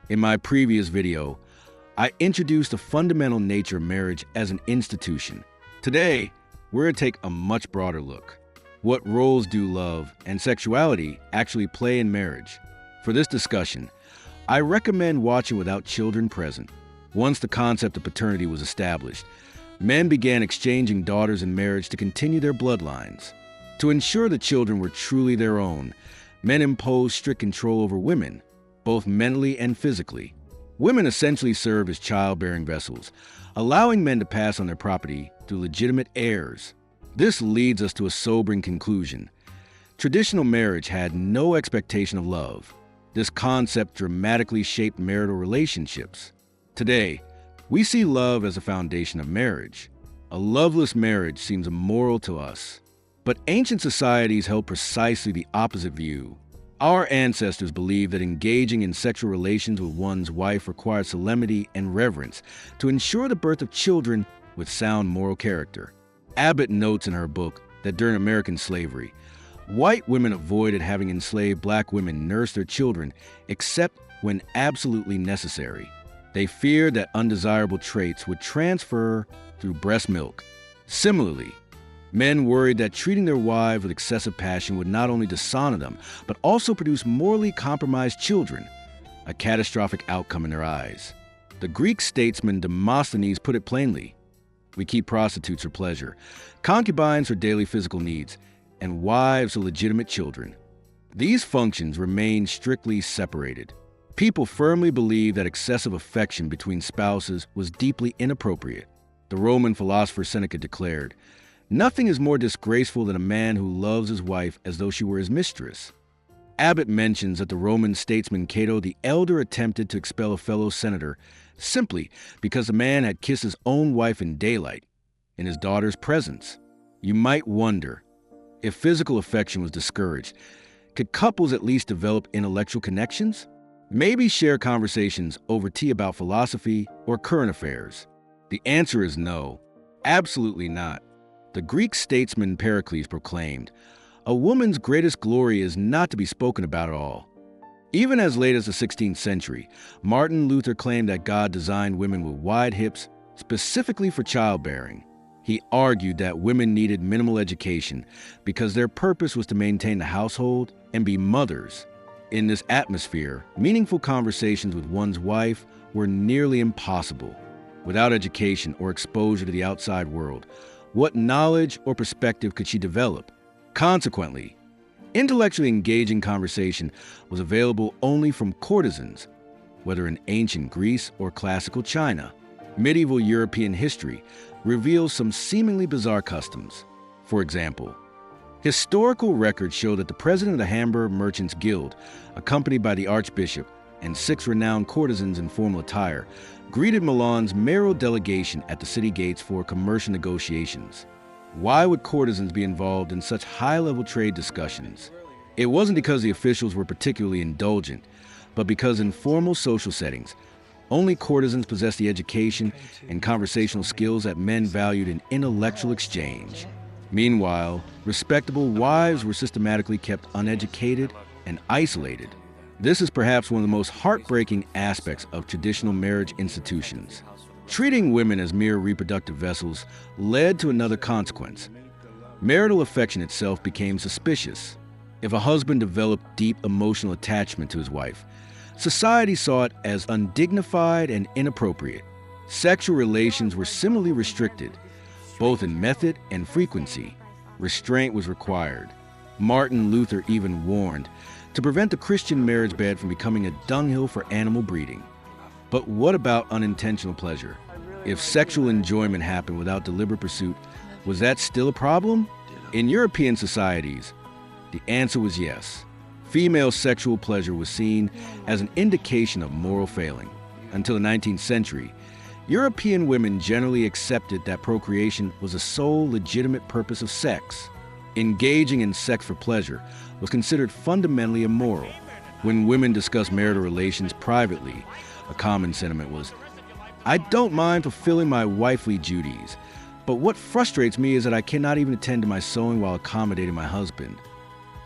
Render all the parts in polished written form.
In my previous video, I introduced the fundamental nature of marriage as an institution. Today, we're going to take a much broader look. What roles do love and sexuality actually play in marriage? For this discussion, I recommend watching without children present. Once the concept of paternity was established, men began exchanging daughters in marriage to continue their bloodlines. To ensure the children were truly their own, men imposed strict control over women, both mentally and physically. Women essentially serve as childbearing vessels, allowing men to pass on their property through legitimate heirs. This leads us to a sobering conclusion. Traditional marriage had no expectation of love. This concept dramatically shaped marital relationships. Today, we see love as a foundation of marriage. A loveless marriage seems immoral to us. But ancient societies held precisely the opposite view. Our ancestors believed that engaging in sexual relations with one's wife required solemnity and reverence to ensure the birth of children with sound moral character. Abbott notes in her book that during American slavery, white women avoided having enslaved black women nurse their children except when absolutely necessary. They feared that undesirable traits would transfer through breast milk. Similarly, men worried that treating their wives with excessive passion would not only dishonor them, but also produce morally compromised children, a catastrophic outcome in their eyes. The Greek statesman Demosthenes put it plainly: we keep prostitutes for pleasure, concubines for daily physical needs, and wives for legitimate children. These functions remain strictly separated. People firmly believed that excessive affection between spouses was deeply inappropriate. The Roman philosopher Seneca declared, "Nothing is more disgraceful than a man who loves his wife as though she were his mistress." Abbott mentions that the Roman statesman Cato the Elder attempted to expel a fellow senator simply because the man had kissed his own wife in daylight, in his daughter's presence. You might wonder, if physical affection was discouraged, could couples at least develop intellectual connections? Maybe share conversations over tea about philosophy or current affairs? The answer is no, absolutely not. The Greek statesman Pericles proclaimed, "A woman's greatest glory is not to be spoken about at all." Even as late as the 16th century, Martin Luther claimed that God designed women with wide hips specifically for childbearing. He argued that women needed minimal education because their purpose was to maintain the household and be mothers. In this atmosphere, meaningful conversations with one's wife were nearly impossible. Without education or exposure to the outside world, what knowledge or perspective could she develop? Consequently, intellectually engaging conversation was available only from courtesans, whether in ancient Greece or classical China. Medieval European history reveals some seemingly bizarre customs. For example, historical records show that the president of the Hamburg Merchants Guild, accompanied by the archbishop and 6 renowned courtesans in formal attire, greeted Milan's mayoral delegation at the city gates for commercial negotiations. Why would courtesans be involved in such high-level trade discussions? It wasn't because the officials were particularly indulgent, but because in formal social settings, only courtesans possessed the education and conversational skills that men valued in intellectual exchange. Meanwhile, respectable wives were systematically kept uneducated and isolated. This is perhaps one of the most heartbreaking aspects of traditional marriage institutions. Treating women as mere reproductive vessels led to another consequence. Marital affection itself became suspicious. If a husband developed deep emotional attachment to his wife, society saw it as undignified and inappropriate. Sexual relations were similarly restricted, both in method and frequency. Restraint was required. Martin Luther even warned to prevent the Christian marriage bed from becoming a dunghill for animal breeding. But what about unintentional pleasure? If sexual enjoyment happened without deliberate pursuit, was that still a problem? In European societies, the answer was yes. Female sexual pleasure was seen as an indication of moral failing. Until the 19th century, European women generally accepted that procreation was the sole legitimate purpose of sex. Engaging in sex for pleasure was considered fundamentally immoral. When women discussed marital relations privately, a common sentiment was, "I don't mind fulfilling my wifely duties, but what frustrates me is that I cannot even attend to my sewing while accommodating my husband."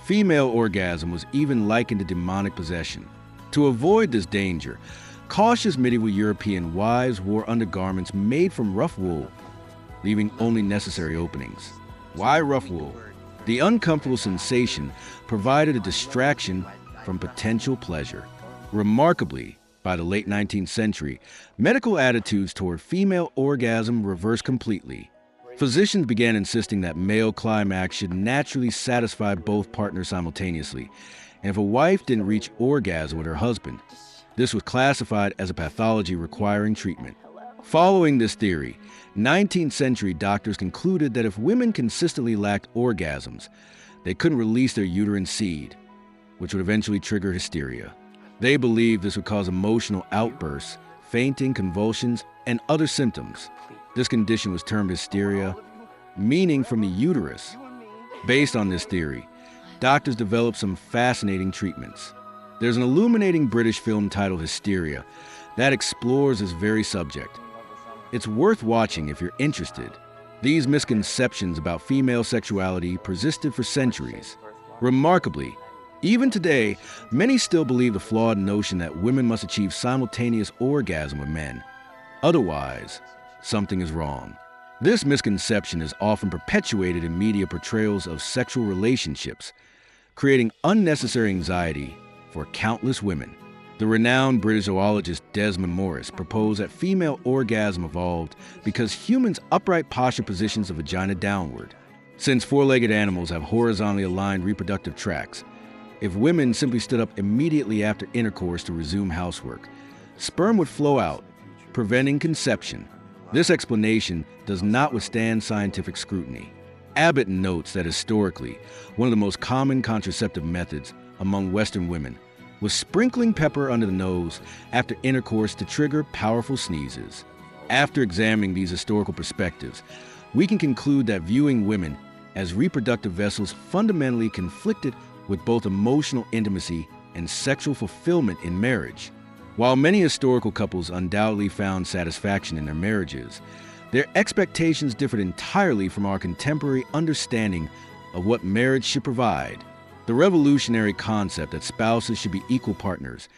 Female orgasm was even likened to demonic possession. To avoid this danger, Cautious medieval European wives wore undergarments made from rough wool, leaving only necessary openings. Why rough wool? The uncomfortable sensation provided a distraction from potential pleasure. Remarkably, by the late 19th century, medical attitudes toward female orgasm reversed completely. Physicians began insisting that male climax should naturally satisfy both partners simultaneously, and if a wife didn't reach orgasm with her husband, this was classified as a pathology requiring treatment. Following this theory, 19th century doctors concluded that if women consistently lacked orgasms, they couldn't release their uterine seed, which would eventually trigger hysteria. They believed this would cause emotional outbursts, fainting, convulsions, and other symptoms. This condition was termed hysteria, meaning from the uterus. Based on this theory, doctors developed some fascinating treatments. There's an illuminating British film titled Hysteria that explores this very subject. It's worth watching if you're interested. These misconceptions about female sexuality persisted for centuries. Remarkably, even today, many still believe the flawed notion that women must achieve simultaneous orgasm with men. Otherwise, something is wrong. This misconception is often perpetuated in media portrayals of sexual relationships, creating unnecessary anxiety for countless women. The renowned British zoologist Desmond Morris proposed that female orgasm evolved because humans' upright posture positions the vagina downward. Since four-legged animals have horizontally aligned reproductive tracts, if women simply stood up immediately after intercourse to resume housework, sperm would flow out, preventing conception. This explanation does not withstand scientific scrutiny. Abbott notes that historically, one of the most common contraceptive methods among Western women was sprinkling pepper under the nose after intercourse to trigger powerful sneezes. After examining these historical perspectives, we can conclude that viewing women as reproductive vessels fundamentally conflicted with both emotional intimacy and sexual fulfillment in marriage. While many historical couples undoubtedly found satisfaction in their marriages, their expectations differed entirely from our contemporary understanding of what marriage should provide. The revolutionary concept that spouses should be equal partners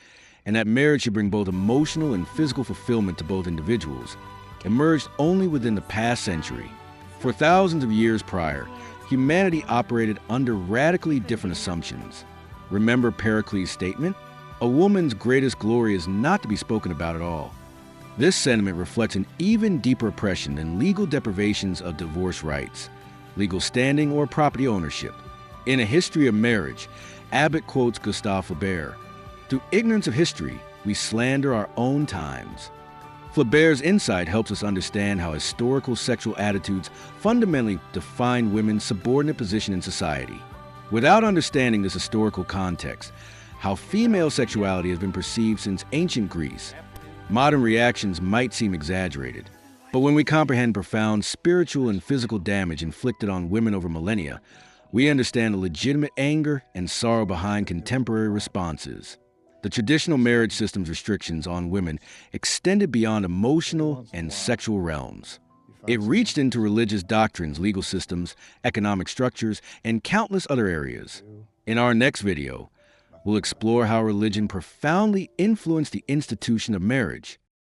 and that marriage should bring both emotional and physical fulfillment to both individuals emerged only within the past century. For thousands of years prior, humanity operated under radically different assumptions. Remember Pericles' statement? A woman's greatest glory is not to be spoken about at all. This sentiment reflects an even deeper oppression than legal deprivations of divorce rights, legal standing, or property ownership. In A History of Marriage, Abbott quotes Gustave Flaubert, "Through ignorance of history, we slander our own times." Flaubert's insight helps us understand how historical sexual attitudes fundamentally define women's subordinate position in society. Without understanding this historical context, how female sexuality has been perceived since ancient Greece, modern reactions might seem exaggerated. But when we comprehend profound spiritual and physical damage inflicted on women over millennia, we understand the legitimate anger and sorrow behind contemporary responses. The traditional marriage system's restrictions on women extended beyond emotional and sexual realms. It reached into religious doctrines, legal systems, economic structures, and countless other areas. In our next video, we'll explore how religion profoundly influenced the institution of marriage.